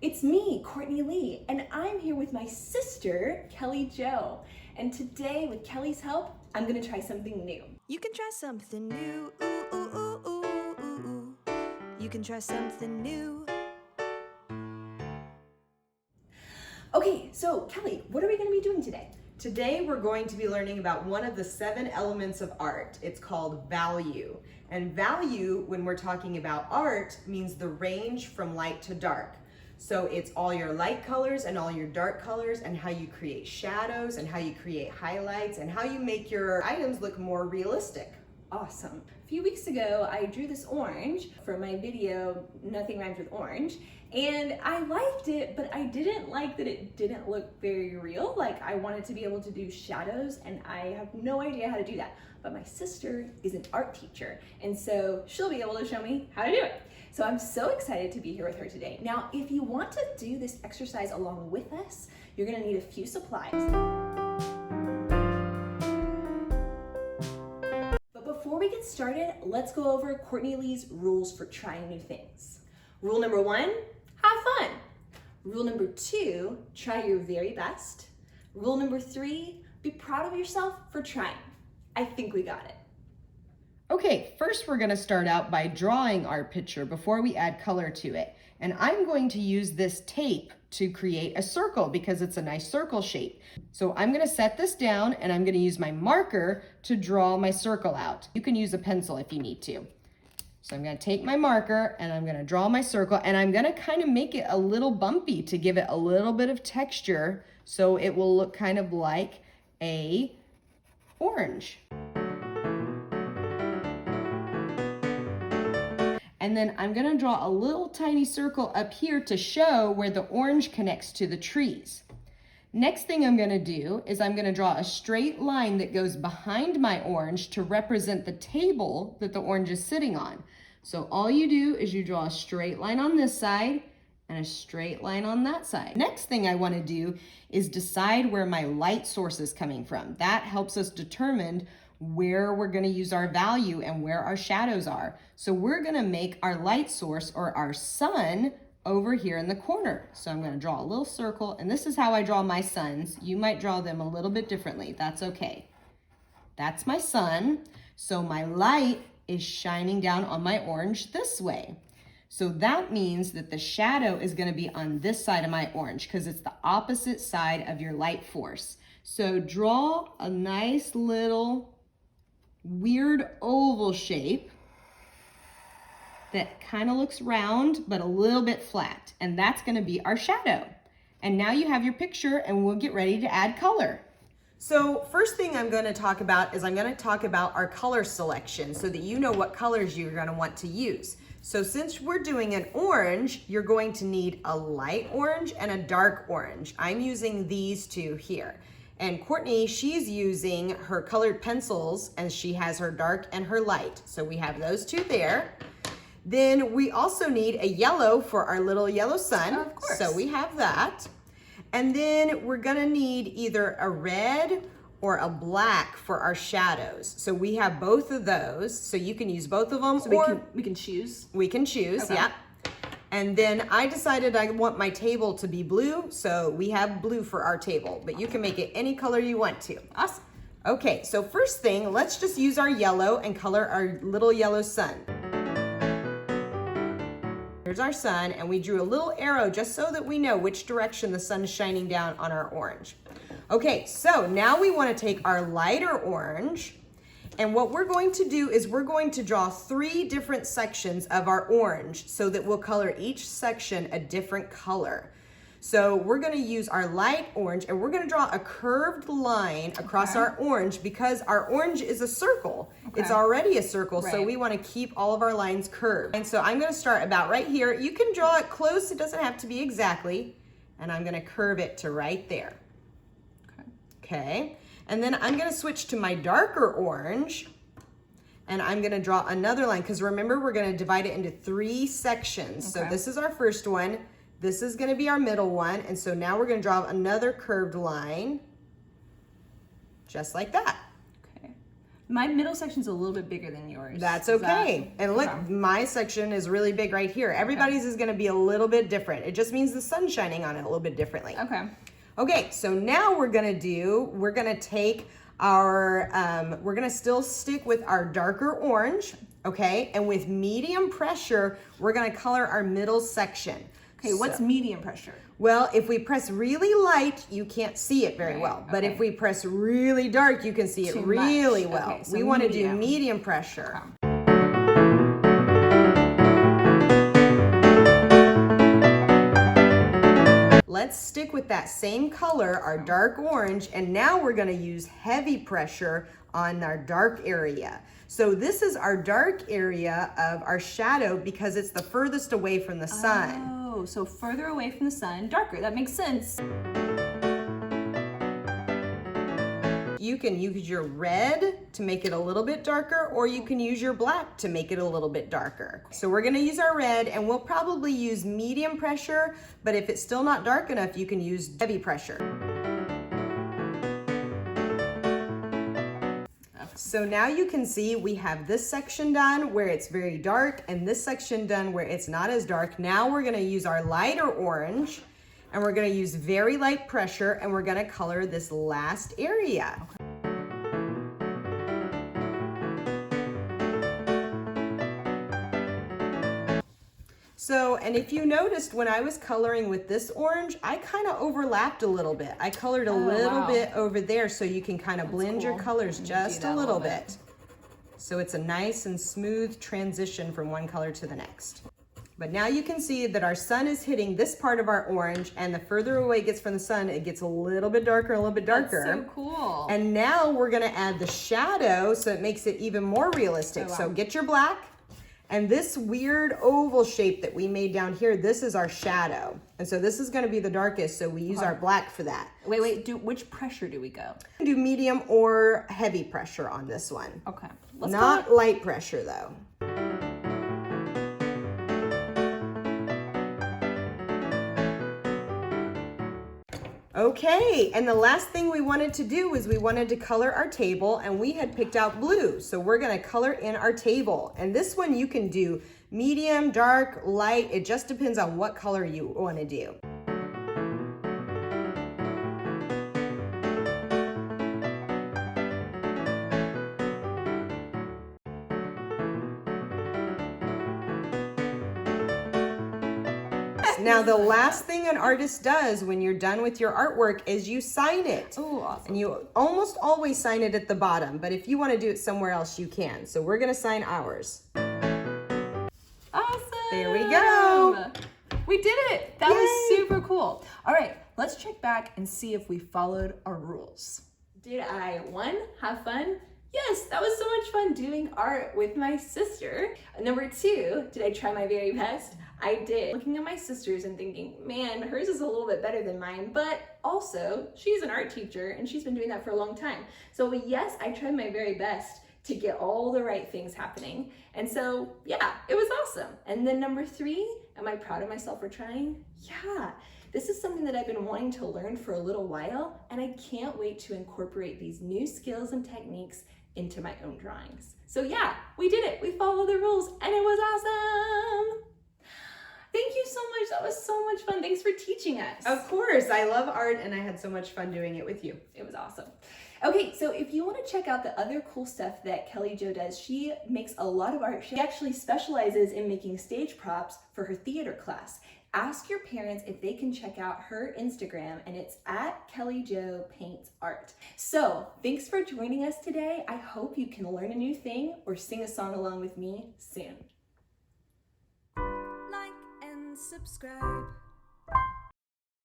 It's me, Courtney Lee, and I'm here with my sister, Kelly Jo. And today, with Kelly's help, I'm gonna try something new. You can try something new. Ooh, ooh, ooh, ooh, ooh, ooh. You can try something new. Okay, so Kelly, what are we gonna be doing today? Today we're going to be learning about one of the 7 elements of art. It's called value. And value, when we're talking about art, means the range from light to dark. So it's all your light colors and all your dark colors and how you create shadows and how you create highlights and how you make your items look more realistic. Awesome. A few weeks ago, I drew this orange for my video, Nothing Rhymes with Orange, and I liked it, but I didn't like that it didn't look very real. Like, I wanted to be able to do shadows, and I have no idea how to do that. But my sister is an art teacher, and so she'll be able to show me how to do it. So I'm so excited to be here with her today. Now, if you want to do this exercise along with us, you're gonna need a few supplies. Before we get started, let's go over Courtney's rules for trying new things. Rule number 1, have fun. Rule number 2, try your very best. Rule number 3, be proud of yourself for trying. I think we got it. Okay, first we're going to start out by drawing our picture before we add color to it. And I'm going to use this tape to create a circle because it's a nice circle shape. So I'm going to set this down and I'm going to use my marker to draw my circle out. You can use a pencil if you need to. So I'm going to take my marker and I'm going to draw my circle, and I'm going to kind of make it a little bumpy to give it a little bit of texture so it will look kind of like a orange. And then I'm gonna draw a little tiny circle up here to show where the orange connects to the trees. Next thing I'm gonna do is I'm gonna draw a straight line that goes behind my orange to represent the table that the orange is sitting on. So all you do is you draw a straight line on this side and a straight line on that side. Next thing I wanna do is decide where my light source is coming from. That helps us determine where we're going to use our value and where our shadows are. So we're going to make our light source, or our sun, over here in the corner. So I'm going to draw a little circle, and this is how I draw my suns. You might draw them a little bit differently. That's okay. That's my sun. So my light is shining down on my orange this way. So that means that the shadow is going to be on this side of my orange because it's the opposite side of your light force. So draw a nice little weird oval shape that kind of looks round but a little bit flat, and that's going to be our shadow. And now you have your picture, and we'll get ready to add color. So first thing I'm going to talk about is I'm going to talk about our color selection so that you know what colors you're going to want to use. So since we're doing an orange, you're going to need a light orange and a dark orange. I'm using these two here. And Courtney, she's using her colored pencils, and she has her dark and her light. So we have those two there. Then we also need a yellow for our little yellow sun. Of course. So we have that. And then we're gonna need either a red or a black for our shadows. So we have both of those. So you can use both of them. So we can choose? We can choose, okay. Yeah. And then I decided I want my table to be blue, so we have blue for our table, but you can make it any color you want to. Awesome. Okay, so first thing, let's just use our yellow and color our little yellow sun. Here's our sun, and we drew a little arrow just so that we know which direction the sun is shining down on our orange. Okay, so now we want to take our lighter orange, and what we're going to do is we're going to draw 3 different sections of our orange so that we'll color each section a different color. So we're going to use our light orange, and we're going to draw a curved line across our orange because our orange is a circle. Okay. It's already a circle, right. So we want to keep all of our lines curved. And so I'm going to start about right here. You can draw it close. It doesn't have to be exactly. And I'm going to curve it to right there. Okay. And then I'm going to switch to my darker orange, and I'm going to draw another line because remember, we're going to divide it into 3 sections. Okay. So this is our first one. This is going to be our middle one. And so now we're going to draw another curved line just like that. Okay. My middle section's a little bit bigger than yours. That's okay. And look, okay. my section is really big right here. Everybody's is gonna be a little bit different. It just means the sun's shining on it a little bit differently. Okay. Okay, so now we're gonna take our, we're gonna still stick with our darker orange, okay? And with medium pressure, we're gonna color our middle section. Okay, what's medium pressure? Well, if we press really light, you can't see it very well. But if we press really dark, you can see it really well. Okay, so we want to do medium pressure. Let's stick with that same color, our dark orange, and now we're going to use heavy pressure on our dark area. So this is our dark area of our shadow because it's the furthest away from the sun. Oh, so further away from the sun, darker. That makes sense. You can use your red to make it a little bit darker, or you can use your black to make it a little bit darker. So we're gonna use our red, and we'll probably use medium pressure, but if it's still not dark enough, you can use heavy pressure. So now you can see we have this section done where it's very dark and this section done where it's not as dark. Now we're gonna use our lighter orange and we're gonna use very light pressure and we're gonna color this last area. So, and if you noticed when I was coloring with this orange, I kind of overlapped a little bit. I colored a little bit over there so you can kind of blend your colors just a little bit. So it's a nice and smooth transition from one color to the next. But now you can see that our sun is hitting this part of our orange, and the further away it gets from the sun, it gets a little bit darker, a little bit darker. That's so cool. And now we're gonna add the shadow so it makes it even more realistic. So get your black. And this weird oval shape that we made down here, this is our shadow. And so this is gonna be the darkest, so we use our black for that. Wait, which pressure do we go? Do medium or heavy pressure on this one. Okay. Not light pressure though. Okay, and the last thing we wanted to do was we wanted to color our table, and we had picked out blue. So we're gonna color in our table. And this one you can do medium, dark, light. It just depends on what color you wanna do. Now, the last thing an artist does when you're done with your artwork is you sign it. Oh, awesome. And you almost always sign it at the bottom, but if you want to do it somewhere else, you can. So we're going to sign ours. Awesome. There we go. We did it. That was super cool. All right, let's check back and see if we followed our rules. Did I, 1, have fun? Yes, that was so much fun doing art with my sister. Number 2, did I try my very best? I did. Looking at my sisters and thinking, man, hers is a little bit better than mine, but also she's an art teacher and she's been doing that for a long time. So yes, I tried my very best to get all the right things happening. And so yeah, it was awesome. And then number 3, am I proud of myself for trying? Yeah. This is something that I've been wanting to learn for a little while, and I can't wait to incorporate these new skills and techniques into my own drawings. So yeah, we did it. We followed the rules and it was awesome. Thank you so much. That was so much fun. Thanks for teaching us. Of course, I love art and I had so much fun doing it with you. It was awesome. Okay, so if you want to check out the other cool stuff that Kelly Jo does, she makes a lot of art. She actually specializes in making stage props for her theater class. Ask your parents if they can check out her Instagram, and it's at Kelly Jo Paints Art. So thanks for joining us today. I hope you can learn a new thing or sing a song along with me soon. Like and subscribe.